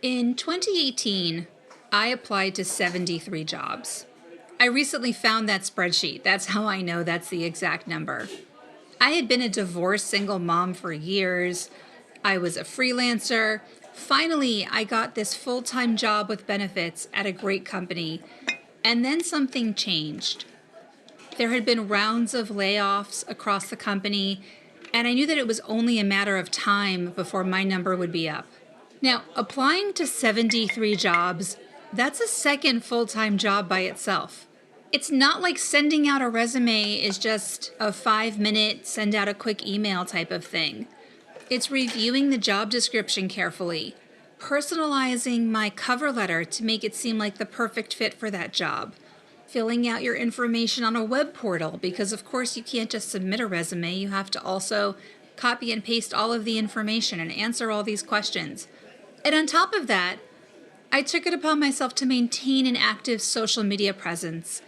In 2018, I applied to 73 jobs. I recently found that spreadsheet. That's how I know that's the exact number. I had been a divorced single mom for years. I was a freelancer. Finally, I got this full-time job with benefits at a great company. And then something changed. There had been rounds of layoffs across the company, and I knew that it was only a matter of time before my number would be up. Now, applying to 73 jobs, that's a second full-time job by itself. It's not like sending out a resume is just a 5-minute, send out a quick email type of thing. It's reviewing the job description carefully, personalizing my cover letter to make it seem like the perfect fit for that job, filling out your information on a web portal, because of course you can't just submit a resume, you have to also copy and paste all of the information and answer all these questions. And on top of that, I took it upon myself to maintain an active social media presence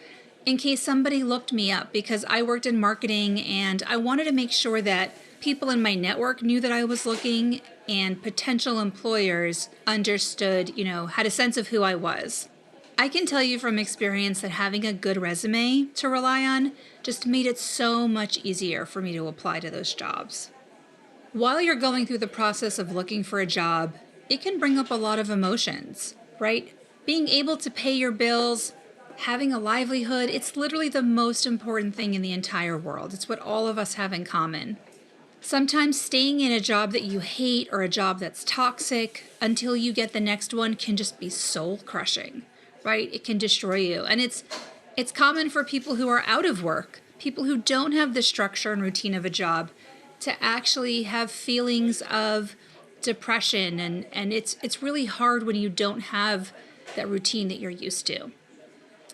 in case somebody looked me up, because I worked in marketing and I wanted to make sure that people in my network knew that I was looking and potential employers understood, had a sense of who I was. I can tell you from experience that having a good resume to rely on just made it so much easier for me to apply to those jobs. While you're going through the process of looking for a job, it can bring up a lot of emotions, right? Being able to pay your bills, having a livelihood, it's literally the most important thing in the entire world. It's what all of us have in common. Sometimes staying in a job that you hate or a job that's toxic until you get the next one can just be soul crushing, right? It can destroy you. And it's common for people who are out of work, people who don't have the structure and routine of a job, to actually have feelings of depression, and it's really hard when you don't have that routine that you're used to.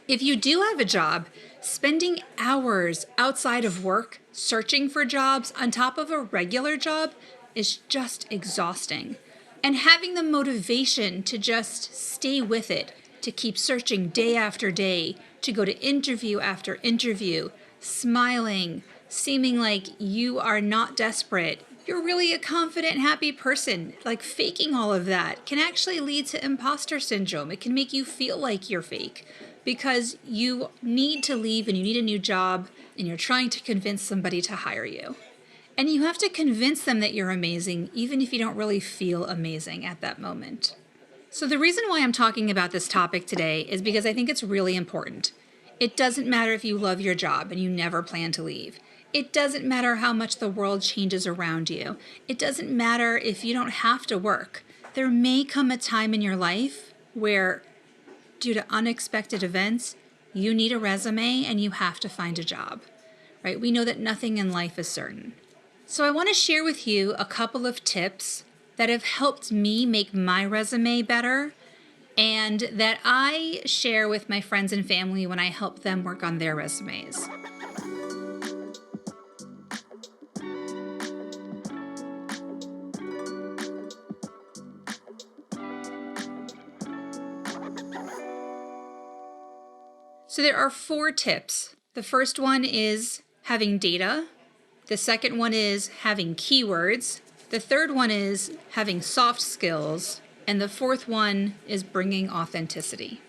If you do have a job, spending hours outside of work searching for jobs on top of a regular job is just exhausting. And having the motivation to just stay with it, to keep searching day after day, to go to interview after interview, smiling, seeming like you are not desperate, you're really a confident, happy person. Like, faking all of that can actually lead to imposter syndrome. It can make you feel like you're fake because you need to leave and you need a new job and you're trying to convince somebody to hire you. And you have to convince them that you're amazing, even if you don't really feel amazing at that moment. So the reason why I'm talking about this topic today is because I think it's really important. It doesn't matter if you love your job and you never plan to leave. It doesn't matter how much the world changes around you. It doesn't matter if you don't have to work. There may come a time in your life where, due to unexpected events, you need a resume and you have to find a job, right? We know that nothing in life is certain. So I want to share with you a couple of tips that have helped me make my resume better and that I share with my friends and family when I help them work on their resumes. So there are 4 tips. The first one is having data. The second one is having keywords. The third one is having soft skills. And the fourth one is bringing authenticity.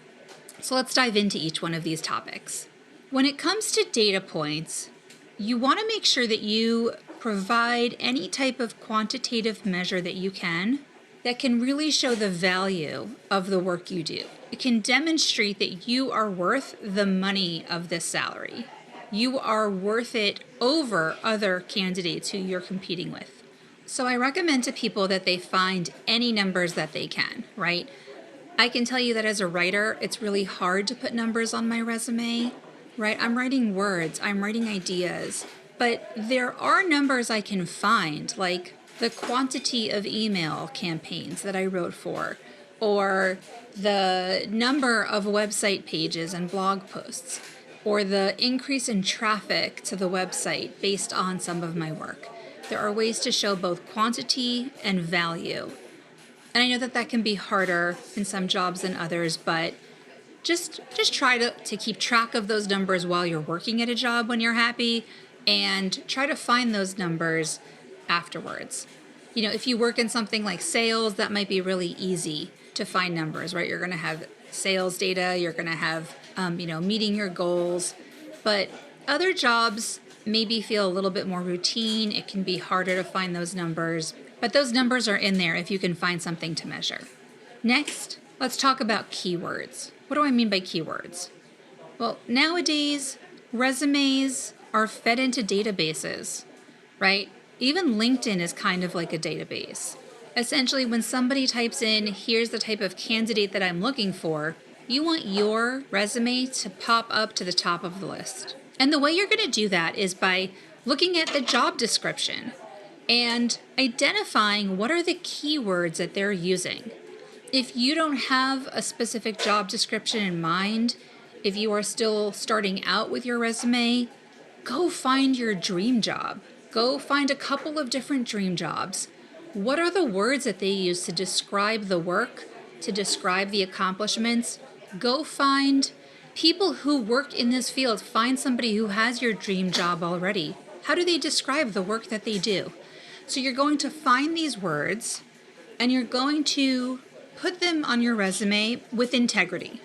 So let's dive into each one of these topics. When it comes to data points, you want to make sure that you provide any type of quantitative measure that you can that can really show the value of the work you do. It can demonstrate that you are worth the money of this salary. You are worth it over other candidates who you're competing with. So I recommend to people that they find any numbers that they can, right? I can tell you that as a writer, it's really hard to put numbers on my resume, right? I'm writing words, I'm writing ideas, but there are numbers I can find, like the quantity of email campaigns that I wrote for, or the number of website pages and blog posts, or the increase in traffic to the website based on some of my work. There are ways to show both quantity and value. And I know that can be harder in some jobs than others, but just try to keep track of those numbers while you're working at a job when you're happy, and try to find those numbers afterwards. If you work in something like sales, that might be really easy to to find numbers, right? You're going to have sales data, you're going to have, meeting your goals. But other jobs maybe feel a little bit more routine. It can be harder to find those numbers, but those numbers are in there if you can find something to measure. Next, let's talk about keywords. What do I mean by keywords? Well, nowadays, resumes are fed into databases, right? Even LinkedIn is kind of like a database. Essentially, when somebody types in, here's the type of candidate that I'm looking for, you want your resume to pop up to the top of the list. And the way you're going to do that is by looking at the job description and identifying what are the keywords that they're using. If you don't have a specific job description in mind, if you are still starting out with your resume, go find your dream job. Go find a couple of different dream jobs. What are the words that they use to describe the work, to describe the accomplishments? Go find people who work in this field. Find somebody who has your dream job already. How do they describe the work that they do? So you're going to find these words and you're going to put them on your resume with integrity.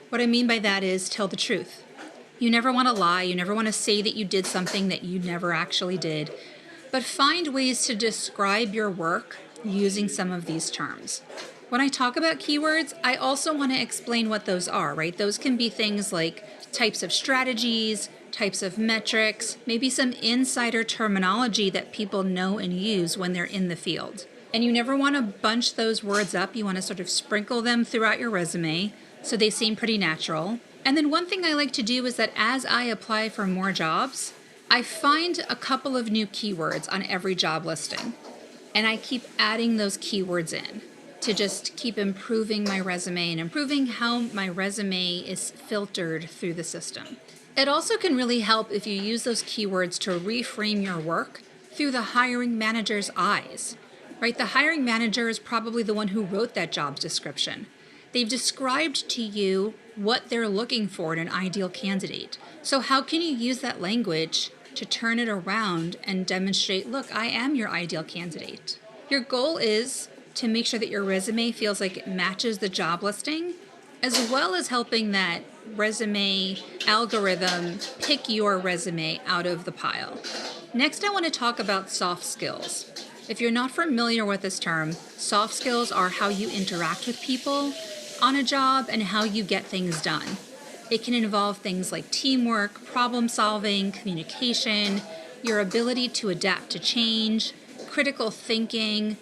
What I mean by that is tell the truth. You never want to lie. You never want to say that you did something that you never actually did. But find ways to describe your work using some of these terms. When I talk about keywords, I also want to explain what those are, right? Those can be things like types of strategies, types of metrics, maybe some insider terminology that people know and use when they're in the field. And you never want to bunch those words up. You want to sort of sprinkle them throughout your resume so they seem pretty natural. And then one thing I like to do is that as I apply for more jobs, I find a couple of new keywords on every job listing. And I keep adding those keywords in to just keep improving my resume and improving how my resume is filtered through the system. It also can really help if you use those keywords to reframe your work through the hiring manager's eyes, right? The hiring manager is probably the one who wrote that job description. They've described to you what they're looking for in an ideal candidate. So how can you use that language to turn it around and demonstrate, look, I am your ideal candidate? Your goal is to make sure that your resume feels like it matches the job listing, as well as helping that resume algorithm pick your resume out of the pile. Next, I want to talk about soft skills. If you're not familiar with this term, soft skills are how you interact with people on a job and how you get things done. It can involve things like teamwork, problem solving, communication, your ability to adapt to change, critical thinking,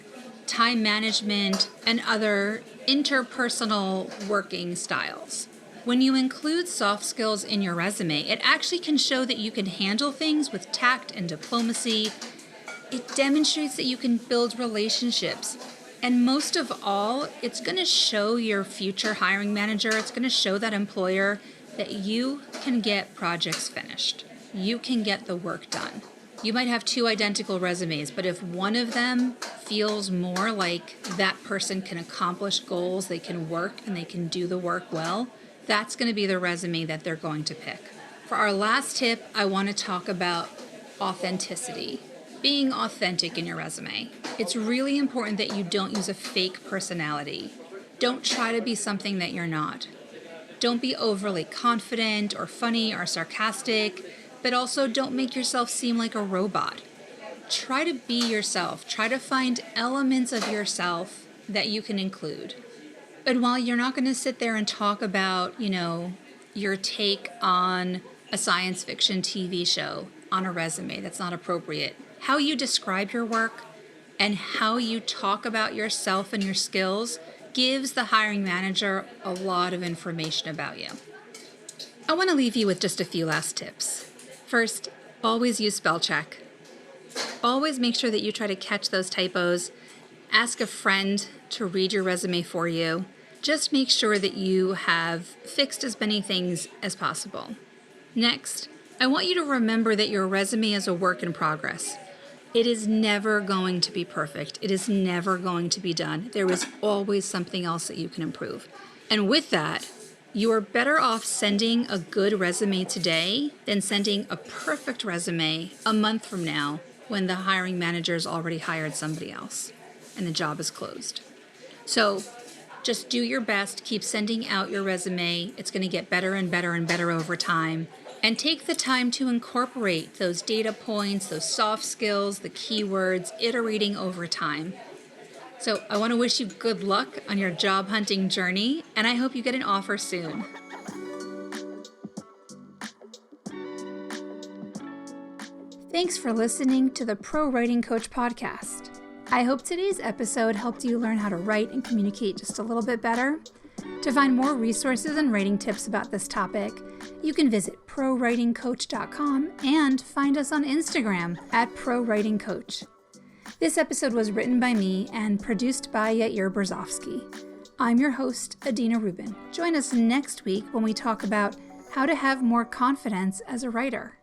time management, and other interpersonal working styles. When you include soft skills in your resume, it actually can show that you can handle things with tact and diplomacy. It demonstrates that you can build relationships. And most of all, it's going to show your future hiring manager, it's going to show that employer that you can get projects finished. You can get the work done. You might have two identical resumes, but if one of them feels more like that person can accomplish goals, they can work, and they can do the work well, that's going to be the resume that they're going to pick. For our last tip, I want to talk about authenticity. Being authentic in your resume. It's really important that you don't use a fake personality. Don't try to be something that you're not. Don't be overly confident or funny or sarcastic, but also don't make yourself seem like a robot. Try to be yourself. Try to find elements of yourself that you can include. And while you're not going to sit there and talk about, your take on a science fiction TV show on a resume, that's not appropriate. How you describe your work and how you talk about yourself and your skills gives the hiring manager a lot of information about you. I want to leave you with just a few last tips. First, always use spell check. Always make sure that you try to catch those typos. Ask a friend to read your resume for you. Just make sure that you have fixed as many things as possible. Next, I want you to remember that your resume is a work in progress. It is never going to be perfect. It is never going to be done. There is always something else that you can improve. And with that, you are better off sending a good resume today than sending a perfect resume a month from now when the hiring manager's already hired somebody else and the job is closed. So Just do your best, keep sending out your resume. It's going to get better and better and better over time. And take the time to incorporate those data points, those soft skills, the keywords, iterating over time. So I want to wish you good luck on your job hunting journey, and I hope you get an offer soon. Thanks for listening to the Pro Writing Coach podcast. I hope today's episode helped you learn how to write and communicate just a little bit better. To find more resources and writing tips about this topic, you can visit prowritingcoach.com and find us on Instagram at prowritingcoach. This episode was written by me and produced by Yair Berzofsky. I'm your host, Adina Rubin. Join us next week when we talk about how to have more confidence as a writer.